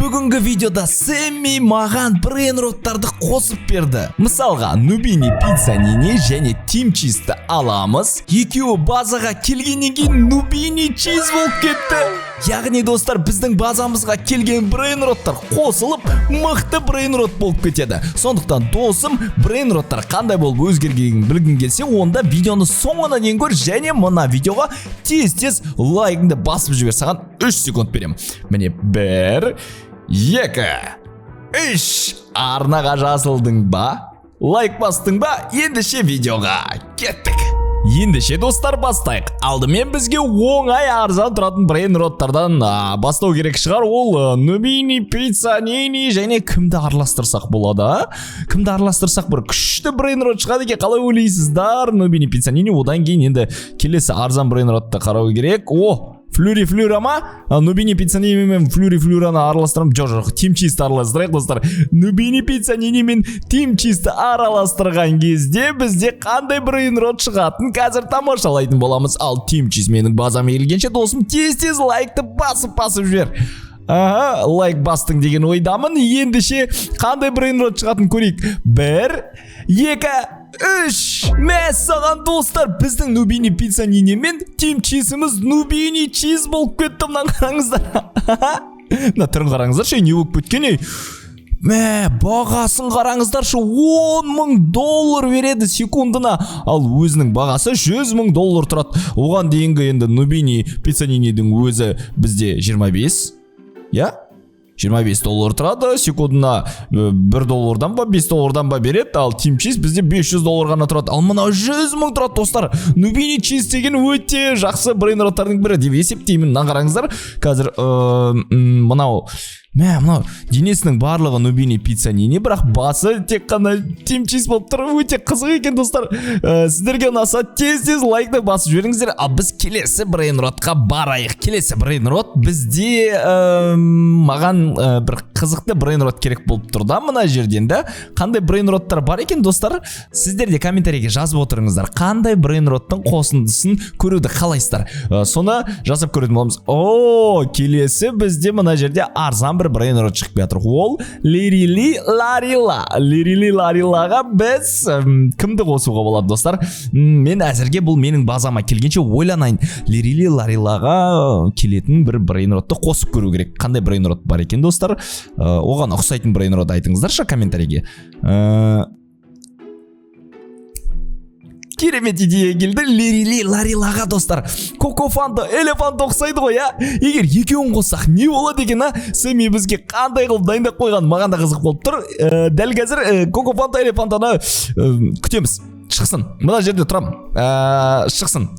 Бүгінгі видеода Сэмми маған брейнроттарды қосып берді. Мысалға, Нубини Пиццанини және Тим Чизді аламыз. Екеуі базаға келгеннен кейін Нубини Чиз болып кетті. Яғни достар, біздің базамызға келген брейнроттар қосылып, мықты брейнрот болып кетеді. Сондықтан досым, брейнроттар қандай болып өзгергенін білгің келсе, онда видеоны соңына дейін көр және мына видеоға тез лайкыңды басып жібер. Саған 3 секунд берем. Міне 1, 2, 3. Арнаға жазылдың ба? Лайк бастың ба? Ендеше видеоға кеттік. Ендеше достар, бастайық. Алдымен бізге оңай арзан тұратын брейнроттардан бастау керек шығар. Ол Нубини Пиццанини және кімді араластырсақ болады? Кімді араластырсақ бір күшті брейнрот шығады екен, қалай ойлайсыздар? Нубини Пиццанини, одан кейін енді келесі арзан брейнротты қарау керек. Флюри ма? Нубини Пиццанини мен Флюраны араластырам. Жоқ, Тим Чизді араластырайық достар. Нубини Пиццанини мен Тим Чизді араластырған кезде бізде қандай брейнрот шығатын қазір тамашалайтын боламыз. Ал Тим Чиз менің базама келгенше досым тез лайкты басып жібер. Лайк бастың деген ойдамын. Ендеше қандай брейнрот шығатын көрейік. 1, 2, 3. Мәссаған достар, біздің Нубини Пиццанини мен Тим Чизіміз Нубини Чиз болып кетті. Мына қараңыздар. Мына түрін қараңыздар, не болып кеткен? Бағасын қараңыздаршы, $10,000 береді секундына. Ал өзінің бағасы $100,000 тұрады. Оған дейінгі енді Нубини Пиццанинидің өзі бізде 25. $25 тұрады, секундына $1 ба $5 ба береді. Ал Тим Чиз бізде $500 ғана тұрады. Ал мына $100,000 тұрады достар. Нубини Чиз деген өте жақсы брейнроттардың бірі деп есептеймін. Мына қараңыздар, қазір мынау денесінің барлығы Нубини Пиццанини, бірақ басы тек қана Тим Чиз болып тұр. Өте қызық екен достар. Сіздерге ұнаса тез лайкты басып жіберіңіздер. Ал біз келесі брейнротқа барайық. Келесі брейнрот бізде маған бір қызықты брейнрот керек болып тұр да мына жерден да. Қандай брейнроттар бар екен достар? Сіздер де комментарийге жазып отырыңыздар. Қандай брейнроттың қосындысын көруді қалайсыздар? Соны жазып көретін боламыз. Келесі бізде мына жерде арзан брейнрот шығып жатыр. Ол Лирили Ларила. Лирили Ларилаға біз кімді қосуға болады достар? Мен әзірге бұл менің базама келгенше ойланайын. Лирили Ларилаға келетін бір брейнротты қосып көру керек. Қандай брейнрот бар екен достар? Оған ұқсайтын брейнрот айтыңыздаршы комментарийге. Керемет идея келді. Лирили Ларилаға достар. Коко Фанта, элефант ұқсайды ғой, Егер екеуін қоссақ не болады екен, Сэмми бізге қандай қылып дайындап қойған, маған да қызық болып тұр. Дәл қазір Коко Фанта, элефантаны күтеміз. Шықсын. Мына жерде тұрам. Шықсын.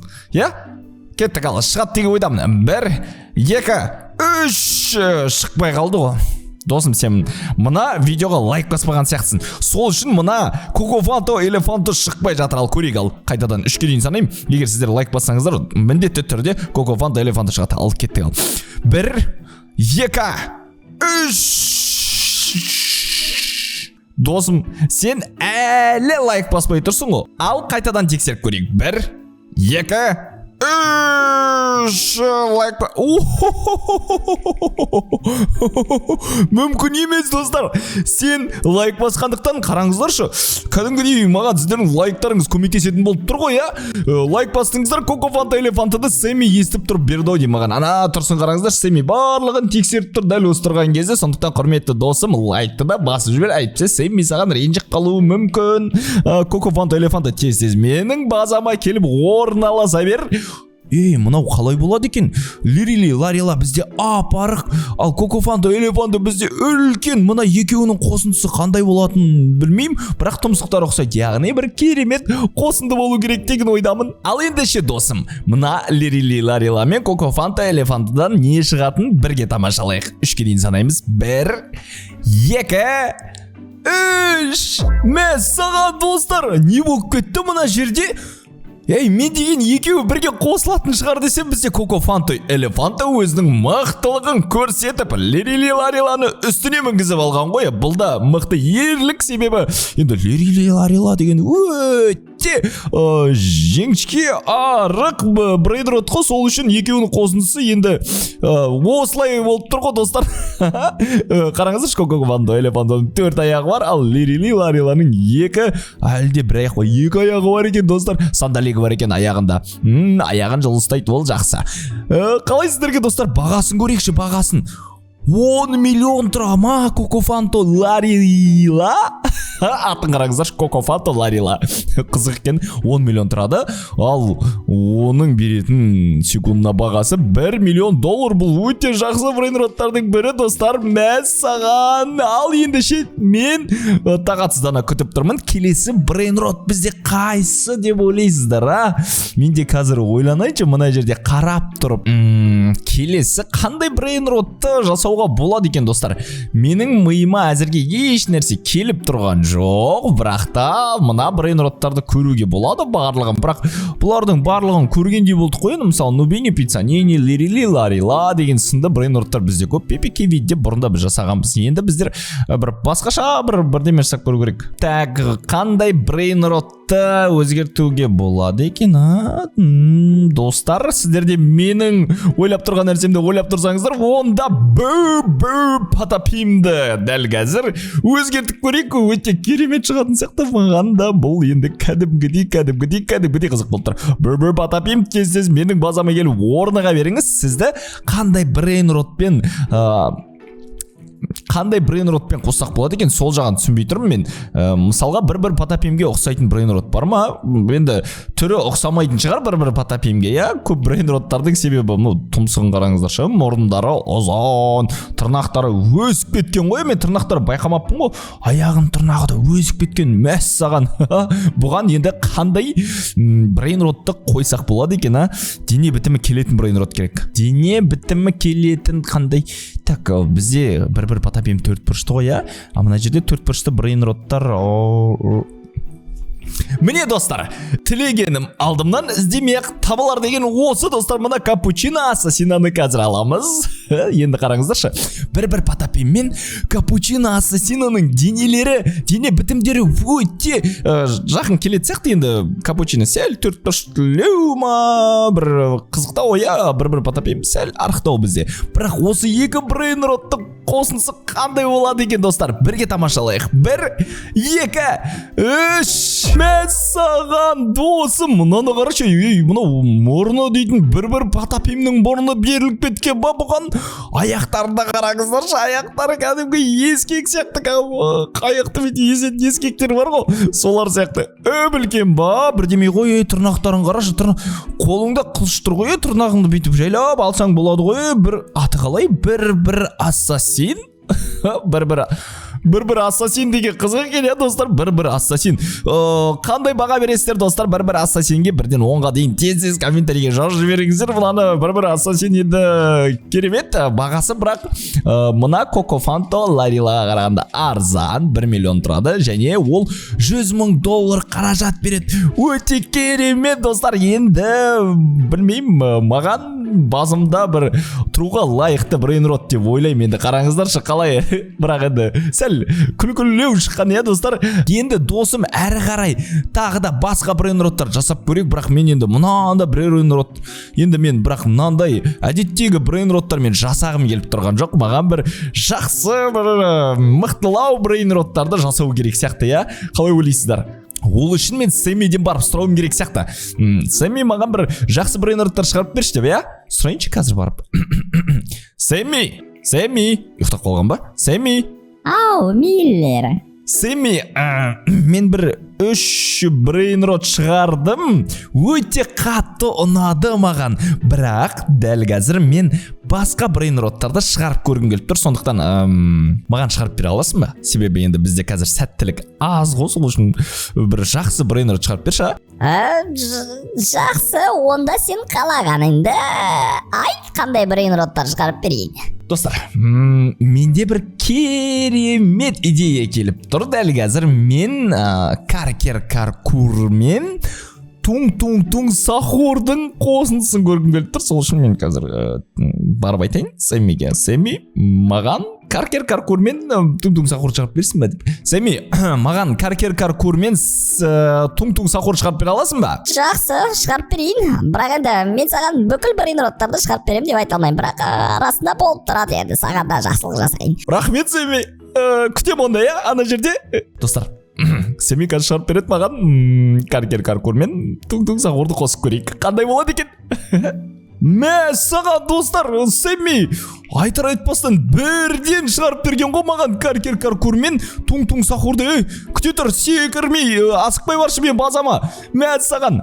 Кеттік, ал шығат деген ойдамын. 1, 2, 3. Шықпай қалды ғой. Досым, сен мына видеоға лайк баспаған сияқтысың. Сол үшін мына Коко Фанта элефанты шықпай жатыр. Ал көрейік, ал қайтадан 3-ке дейін санайым. Егер сіздер лайк бассаңыздар, міндетті түрде Коко Фанта элефанты шығады. Ал кеттік, ал 1, 2, 3. Досым, сен әлі лайк баспай тұрсың ғой. Ал қайтадан тексеріп көрейік. 1, 2, 3. Лайк ба... Мүмкін емес достар. Сен лайк басқандықтан қараңыздаршы. Кәдімгідей маған сіздердің лайктарыңыз көмектесетін болып тұр ғой, Лайк бастыңыздар, Коко Фанта элефантыды Сэмми естіп тұрып берді ғой маған. Ана тұрсын қараңыздар, Сэмми барлығын тексеріп тұр дәл осы тұрған кезде. Сондықтан құрметті досым, лайкты да басып жібер. Әйтпесе Сэмми саған ренжіп қалуы мүмкін. Коко Фанта элефанты тез менің базама келіп орналаса бер. Мынау қалай болады екен? Лирили Ларила бізде апарық, ал Коко Фанта элефанты бізде үлкен. Мына екеуінің қосындысы қандай болатынын білмеймін, бірақ тұмсықтар ұқсайды. Яғни бір керемет қосынды болу керек деген ойдамын. Ал ендеше досым, мына Лирили Ларила мен Коко Фанта элефантыдан не шығатын бірге тамашалайық. 3-ке дейін санаймыз. 1, 2, 3. Мәссаған достар, не болып кетті мына жерде? Мен деген екеуі бірге қосылатын шығар десем, бізде Коко Фанта элефанты өзінің мықтылығын көрсетіп, Лирили Лариланы үстіне мінгізіп алған ғой. Бұл да мықты ерлік себебі. Енді Лирили Ларила деген өте өте жеңішке арық брейнрот қой, сол үшін екеуінің қосындысы енді осылай болып тұр ғой достар. Қараңыздаршы, Коко-Фанто элефантоның 4 аяғы бар, ал Лариланың 2, әлде бір аяқ бар, 2 аяғы бар екен достар. Сандалегі бар екен аяғында. Аяғын жылыстайды, ол жақсы. Қалай сіздерге достар, бағасын көрейікші, бағасын. 10 миллион тұра ма Коко-Фанто Ларила? Атын қараңыздаршы, Коко-Фанто Ларила. Қызық екен, 10 миллион тұрады. Ал оның беретін секундына бағасы $1 миллион. Бұл өте жақсы брейнроттардың бірі достар. Мәз саған. Ал ендеше мен тағатсыздана күтіп тұрмын. Келесі брейнрот бізде қайсы деп ойлайсыздар, Мен де қазір ойланайыншы, мына жерде қарап тұрып. Келесі қандай брейнротты жасауға болады екен достар? Менің миыма әзірге еш нәрсе келіп тұрған жоқ, бірақ та мына брейнроттарды көруге болады барлығын. Бірақ бұлардың барлығын көргендей болдық қой. Мысалы, Нубини Пиццанини, Ларила деген сынды брейнроттар бізде көп. PPK видео бұрында біз жасағанбыз. Енді біздер бір басқаша бірдеме жасап көру керек. Так, қандай брейнротты өзгертуге болады екен? Достар, сіздерде менің ойлап тұрған нәрсемді ойлап тұрсаңыздар, онда Патапимді дәл қазір өзгертіп көрейік. Өте керемет шығатын сияқты. Маған да бұл енді кәдімгідей қызық болып тұр. Патапим, тез менің базама келіп орныға беріңіз. Сізді қандай брейнротпен қоссақ болады екен, сол жағын түсінбей тұрмын мен. Мысалға бір Патапимге ұқсайтын брейнрот бар ма? Енді түрі ұқсамайтын шығар бір Патапимге, Көп брейнроттардың себебі, тұмсығын қараңыздаршы, мұрындары ұзын, тырнақтары өсіп кеткен ғой. Мен тырнақтары байқамаппын ғой. Аяғын тырнағы да өсіп кеткен, мәс саған. Бұған енді қандай брейнротты қойсақ болады екен, Дене бітімі келетін брейнрот керек. Дене бітімі келетін қандай? Так, бізде бір Патапим 4 бұрышты ғой, А мына жерде 4 бұрышты брейнроттар. Міне достар, тілегенім алдымнан іздемек табылар деген осы достар. Мына капучино ассасинаны қазір аламыз. Енді қараңыздаршы, бір Патапим мен капучино ассасинаның дене бітімдері өте жақын келеді сияқты. Енді капучино сәл 4 бұрыштылеу ма, бір қызықтау, бір Патапим сәл арықтау бізде. Бірақ осы екі брейнроттың қосынысы қандай болады екен достар? Бірге тамашалайық. 1, 2, 3. Мәссаған досым, мұнаны қарашы, мынау мұрны дейтін бір Патапимнің мұрны беріліп кеткен ба бұған? Аяқтарында қараңыздаршы, аяқтары кәдімгі ескек сияқты, аяқты бет есетін ескектер бар ғой, солар сияқты. Өбілкен ба, бірдемей ғой, тырнақтарын қарашы, қолыңда қылыш тұр ғой, тырнағыңды бүйтіп жайлап алсаң болады ғой. Бір аты қалай? Бір ассасин? Бір ассасин деген қызық екен, достар. Бір ассасин. Қандай баға бересіздер достар? Бір ассасинге 1-ден 10-ға дейін тез комментарийге жазып жіберіңіздер. Мынаны бір ассасин енді керемет бағасы, бірақ мына Коко-Фанто Ларилаға қарағанда арзан, 1 миллион тұрады, және ол $100,000 қаражат береді. Өте керемет достар. Енді білмеймін, маған базымда бір тұруға лайықты брейнрот деп ойлаймын. Енді қараңыздаршы қалай, бірақ енді сәл күлкілеу шыққан, достар. Енді досым әрі қарай тағы да басқа брейнроттар жасап көрейік. Бірақ мен енді мынандай брейнрот, енді мен бірақ мынандай әдеттегі брейнроттармен жасағым келіп тұрған жоқ. Маған бір жақсы, бір мықтылау брейнроттарды жасау керек сияқты, Қалай ойлайсыздар? Ол үшін мен Сэммиден барып сұрауым керек сияқты. Сэмми маған бір жақсы брейнроттар шығарып берші деп, Сұрайыншы қазір барып. Сэмми, ұйықтап қалған ба? Сэмми. Ау, Миллер. Сэмми, мен бір 3 брейнрот шығардым. Өте қатты ұнады маған. Бірақ дәл қазір мен басқа брейнроттарды шығарып көргім келіп тұр. Сондықтан маған шығарып бере аласың ба? Себебі енді бізде қазір сәттілік аз ғой, сол үшін бір жақсы брейнрот шығарып берші. Жақсы, онда сен қалағаныңды айт, қандай брейнроттар шығарып берейін. Достар, менде бір керемет идея келіп тұр. Дәл қазір мен Каркур мен Туң Сахурдың қосындысын көргім келіп тұр. Сол үшін мен қазір барып айтайын Сэммиге. Сэмми, маған каркер каркурмен туң сахур шығарып берсін ба деп. Сәми, маған каркер каркурмен туң сахур шығарып бере аласың ба? Жақсы, шығарып берейін. Бірақ енді мен саған бүкіл брейнроттарды шығарып беремін деп айта алмаймын, бірақ арасында болып тұрады, енді саған да жақсылық жасайын. Рахмет, Сәми. Күтем онда, я, ана жерде. Достар, Сәми қазір шығарып береді маған каркер каркурмен туң сахурды қосып көрейік. Қандай болады екен? Мә, саған достар, Сәми айтар айтпастан бірден шығарып берген ғой маған каркер каркурмен туң сахурды. Күте тұр, секірмей, асықпай баршы мен базама. Мә, саған.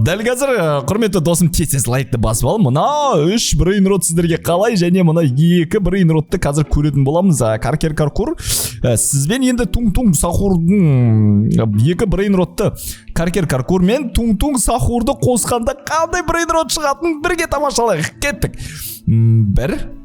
Дәл қазір, құрметті досым, тез лайкты басып ал. Мына 3 брейнрот сіздерге қалай, және мына 2 брейнротты қазір көретін боламыз. Каркер каркур сізбен енді туң сахурдың 2 брейнротты каркер каркур мен туң сахурды қосқанда қандай брейнрот шығатынын бірге тамашалайық. Кеттік.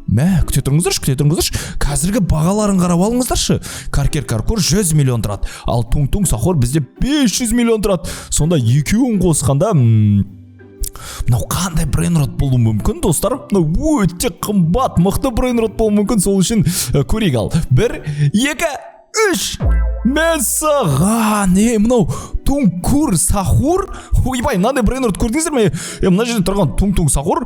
Мә, күте тұрыңыздаршы. Қазіргі бағаларын қарап алыңыздаршы. Каркер каркур 100 миллион тұрады, ал туң сахур бізде 500 миллион тұрады. Сонда екеуін қосқанда мынау қандай брейнрот болуы мүмкін, достар? Мынау өте қымбат, мықты брейнрот болуы мүмкін. Сол үшін көрейік ал. 1, 2, 3. Мен саған, мынау туң сахур. Ойбай, мынандай брейнрот көрдіңіздер ме? Мына жерде тұрған туң сахур,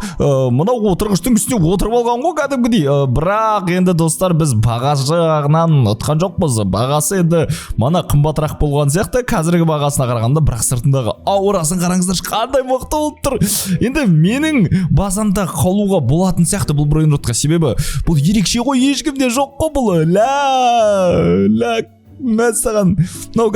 мынау отырғыштың үстіне отырып алған ғой кәдімгідей. Бірақ енді достар, біз баға жағынан ұтқан жоқпыз. Бағасы енді мана қымбатырақ болған сияқты қазіргі бағасына қарағанда, бірақ сыртындағы аурасын қараңыздаршы, қандай мықты болып тұр. Енді менің базамда қалуға болатын сияқты бұл брейнротқа, себебі бұл ерекше ғой, ешкімде жоқ қой бұл. Мәссаған, мынау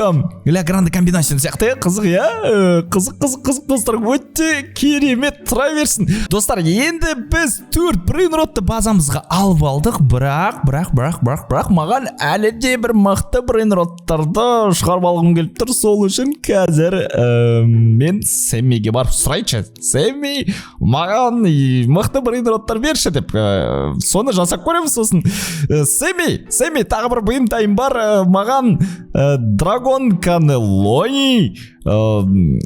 ля гранды комбинацион сияқты, қызық, қызық достар, өте керемет, тұра берсін. Достар, енді біз 4 брейнротты базамызға алып алдық, бірақ маған әлі де бір мықты брейнроттарды шығарып алғым келіп тұр. Сол үшін қазір мен Сәмиге барып сұрайыншы. Сәми, маған мықты брейнроттар берші деп, соны жасап көреміз. Сосын Сәми, тағы бір бұйымтайым бар, маған драгон канелони,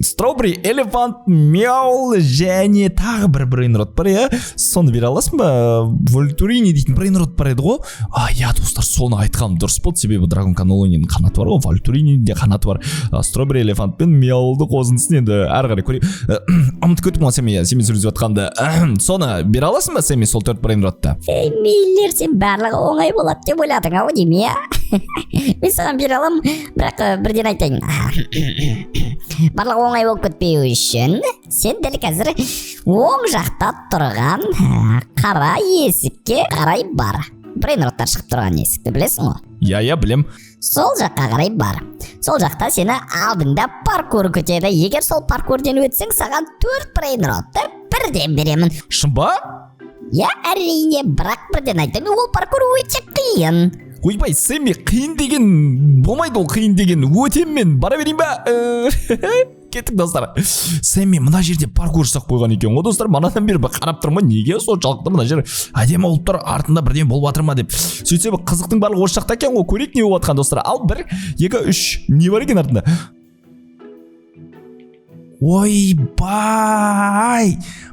стробери элефант, мяул және тағы бір брейнрот бар, соны бере аласың ба? Вольтурини дейтін брейнрот бар еді ғой. Достар, соны айтқаным дұрыс болды, себебі драгон канелонинің қанаты бар ғой, Вольтуринин де қанаты бар. Стробери элефант пен мяулды қосындысын енді әрі қарай көрейік. Ұмыт көтіп ма Сәми сөйлесіп жатқанды. Соны бере аласың ба Сәми, сол 4 брейнротты? Мейлер, сен барлығы оңай болады деп ойладың ау деймін, Мен саған бере алам, бірақ бірден айтайын. Барлығы оңай болып кетпеу үшін сен дәл қазір оң жақта тұрған қара есікке қарай бар. Брейнроттар шығып тұрған есікті білесің ғой? Иә, білем. Сол жаққа қарай бар. Сол жақта сені алдыңда паркур күтеді. Егер сол паркурден өтсең, саған 4 брейнротты бірден беремін. Шын ба? Әрине, бірақ бірден айтайын, ол паркур өте қиын. Ойбай, Сәми, қиын деген болмайды, ол қиын деген өтем мен бара берейін ба? Кеттік достар. Сәми, мына жерде паркур жасап қойған екен ғой достар. Манадан бері қарап тұрмын, неге соншалықты мына жер әдемі болып тұр, артында бірден болып жатыр ма деп. Сөйтсе қызықтың барлығы осы жақта екен ғой, көрейік не болып жатқан достар. Ал 1, 2, 3, не бар екен артында? Ойбай,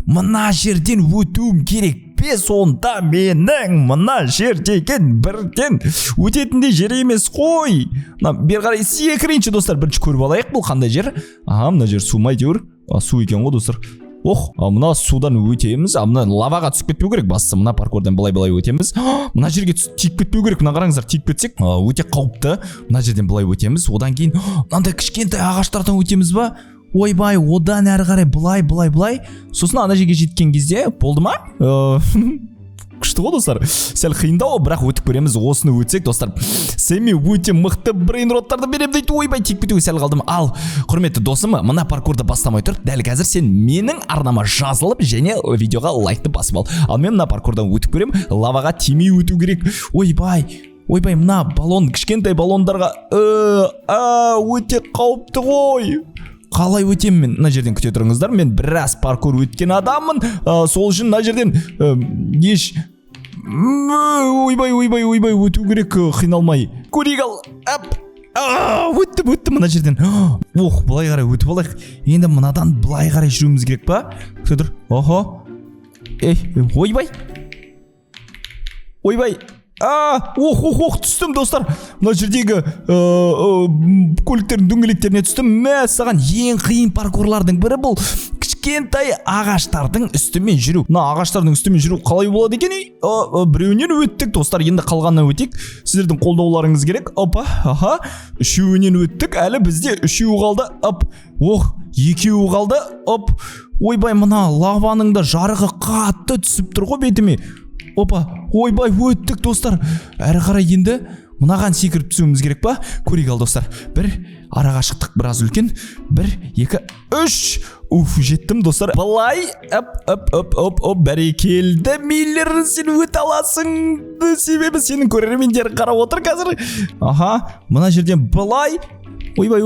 мына жерден өтуім керек. Сонда менің мына жердеген бірден өтетіндей жер емес қой. Бер қарай секірейінші достар, бірінші көріп алайық, бұл қандай жер? Мына жер су ма әйтеуір? Су екен ғой достар. Мына судан өтеміз, мына лаваға түсіп кетпеу керек. Бастысы мына паркурдан былай өтеміз. Мына жерге тиіп кетпеу керек. Мына қараңыздар, тиіп кетсек өте қауіпті. Мына жерден былай өтеміз. Одан кейін мынандай кішкентай ағаштардан өтеміз ба? Ойбай, одан әрі қарай былай. Сосын ана жерге жеткен кезде болды ма? Күшті ғой достар. Сәл қиындау, бірақ өтіп көреміз. Осыны өтсек достар, Сәми өте мықты брейнроттарды берем дейді. Ойбай, тиіп кетуге сәл қалдым. Ал, құрметті досым, мына паркурды бастамай тұр. Дәл қазір сен менің арнама жазылып және видеоға лайкты басып ал. Ал мен мына паркурдан өтіп көрем. Лаваға тимей өту керек. Ойбай, мына баллон, кішкентай баллондарға өте қауіпті ғой. Қалай өтем мен? Мына жерден күте тұрыңыздар, мен біраз паркур өткен адаммын. Сол үшін мына жерден еш ойбай өту керек, қиналмай. Көрейік ал. Өттім мына жерден. Былай қарай өтіп алайық. Енді мынадан былай қарай жүруіміз керек па? Күте тұр. Ойбай. түстім достар. Мына жердегі көліктердің дөңгелектеріне түстім. Саған ең қиын паркурлардың бірі бұл кішкентай ағаштардың үстімен жүру. Мына ағаштардың үстімен жүру қалай болады екен? Біреуінен өттік достар, енді қалғанынан өтейік. Сіздердің қолдауларыңыз керек. Үшеуінен өттік, әлі бізде үшеуі қалды. Екеуі қалды. Ойбай, мына лаваның да жарығы қатты түсіп тұр ғой бетіме. Ойбай, өттік достар. Әрі қарай енді мынаған секіріп түсуіміз керек па? Көрейік ал достар. Бір, араға шықтық біраз үлкен. 1, 2, 3. Жеттім достар. Былай, бәрекелді. Миллер, сен өте аласың. Себебі сенің көрермендер қарап отыр қазір. Мына жерден былай. Ойбай,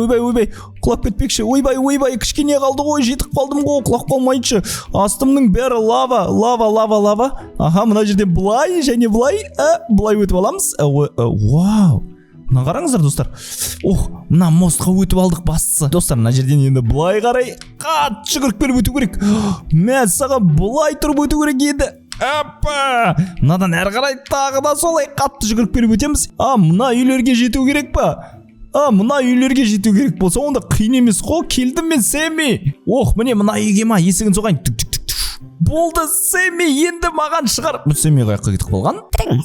құлап кетпекші. Ойбай, кішкене қалды ғой, жетіп қалдым ғой, құлап қалмайыншы. Астымның бәрі лава. Мына жерден былай және былай өтіп аламыз. Вау. Мына қараңыздар достар. Мына мостқа өтіп алдық бастысы. Достар, мына жерден енді былай қарай қат жүгіріп беріп өту керек. Саған былай тұрып өту керек еді. Мынадан әрі қарай тағы да солай қатты жүгіріп беріп өтеміз. Мына үйлерге жету керек па? Мына үйлерге жету керек болса, онда қиын емес қой. Келдім мен, Сэмми. Міне мына үйге ма, есігін соғайын. Болды, Сэмми, енді маған шығар. Сэмми қаяққа кетіп қалған?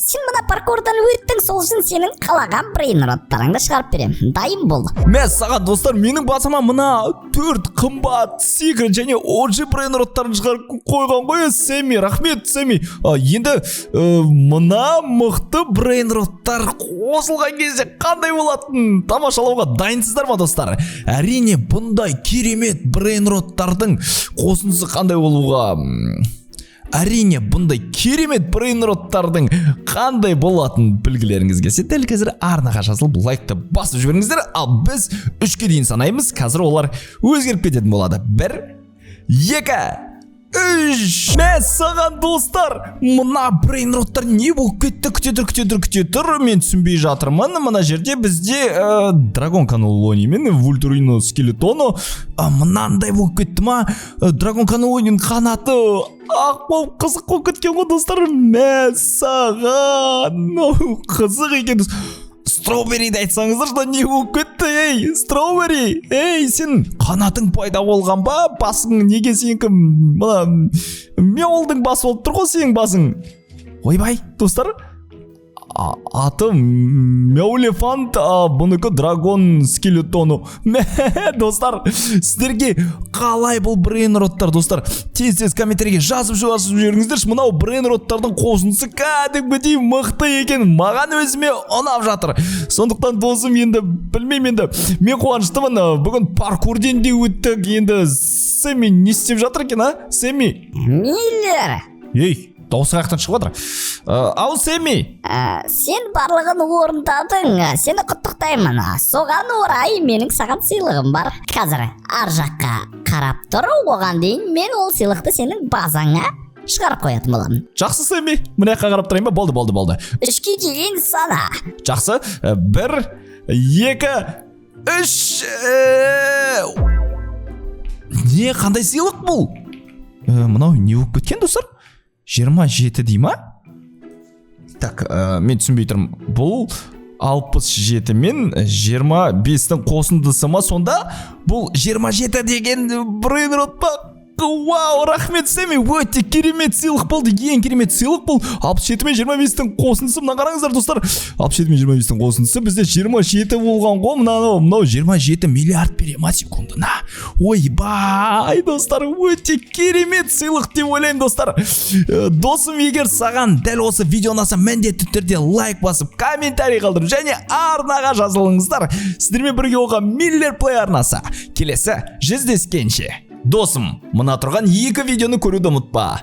Сен мына паркурдан өттің, сол үшін сенің қалаған брейнроттарыңды шығарып берем. Дайын бол. Саған достар, менің басыма мына 4 қымбат секрет және OG брейнроттарын шығарып қойған ғой, Сэмми. Рахмет, Сэмми. Енді мына мықты брейнроттар қосылған кезде қандай болатын? Тамашалауға дайынсыздар ма достар? Әрине, бұндай керемет брейнроттардың қосындысы қандай болуға? Әрине, бұндай керемет брейнроттардың қандай болатын білгілеріңіз келсе, дәл қазір арнаға жазылып лайкты басып жіберіңіздер. Ал біз 3-ке дейін санаймыз. Қазір олар өзгеріп кететін болады. 1, 2, 3. Саған достар, мына брейнроттар не болып кетті? Күте тұр. Мен түсінбей жатырмын. Мына жерде бізде драгон канулони мен вультурино скелетону мынандай болып кетті ма? Драгон канулонин қанаты ақ болып қызық болып кеткен ғой достар. Саған қызық екен. Строубериді айтсаңыздар, не болып кетті? Строубери, сен қанатың пайда болған ба? Басың неге сенікі меолдың басы болып тұр ғой сенің басың? Ойбай, достар, аты Меолефант, бұныкі драгон скелетону. Достар, сіздерге қалай бұл брейнроттар, достар? Тез комментарийге жазып жіберіңіздер. Мынау брейнроттардың қосындысы кәдімгідей мықты екен. Маған өзіме ұнап жатыр. Сондықтан досым, енді білмеймін, енді мен қуаныштымын. Бүгін паркурден де өттік. Енді Сэмми не істеп жатыр екен, Сэмми? Миллер. Дауысы қаяқтан шығып жатыр. Ау, Сэмми. Сен барлығын орындадың. Сені құттықтаймын. Соған орай менің саған сыйлығым бар. Қазір ар жаққа қарап тұр. Оған дейін мен ол сыйлықты сенің базаңа шығарып қоятын боламын. Жақсы, Сэмми. Мына жаққа қарап тұрайын ба? Болды. 3-ке дейін сана. Жақсы. 1, 2, 3. Не, қандай сыйлық бұл? Мынау не болып кеткен достар? 27 дей ма? Так, мен түсінбей тұрмын. Бұл 67 мен 25-тің қосындысы ма сонда? Бұл 27 деген брейнрот па? Вау, рахмет, Сэмми, өте керемет сыйлық болды. Ең керемет сыйлық бұл. 67 мен 25-тің қосындысы. Мына қараңыздар достар. 67 мен 25-тің қосындысы бізде 27 болған ғой. Мынау 27 миллиард берема секундына. Ойбай, достар, өте керемет сыйлық деп ойлаймын, достар. Досым, егер саған дәл осы видео ұнаса, міндетті түрде лайк басып, комментарий қалдырып және арнаға жазылыңыздар. Сіздермен бірге оған Миллер Плей арнасы. Келесі жүздескенше. Досым, мына тұрған 2 видеоны көруді ұмытпа.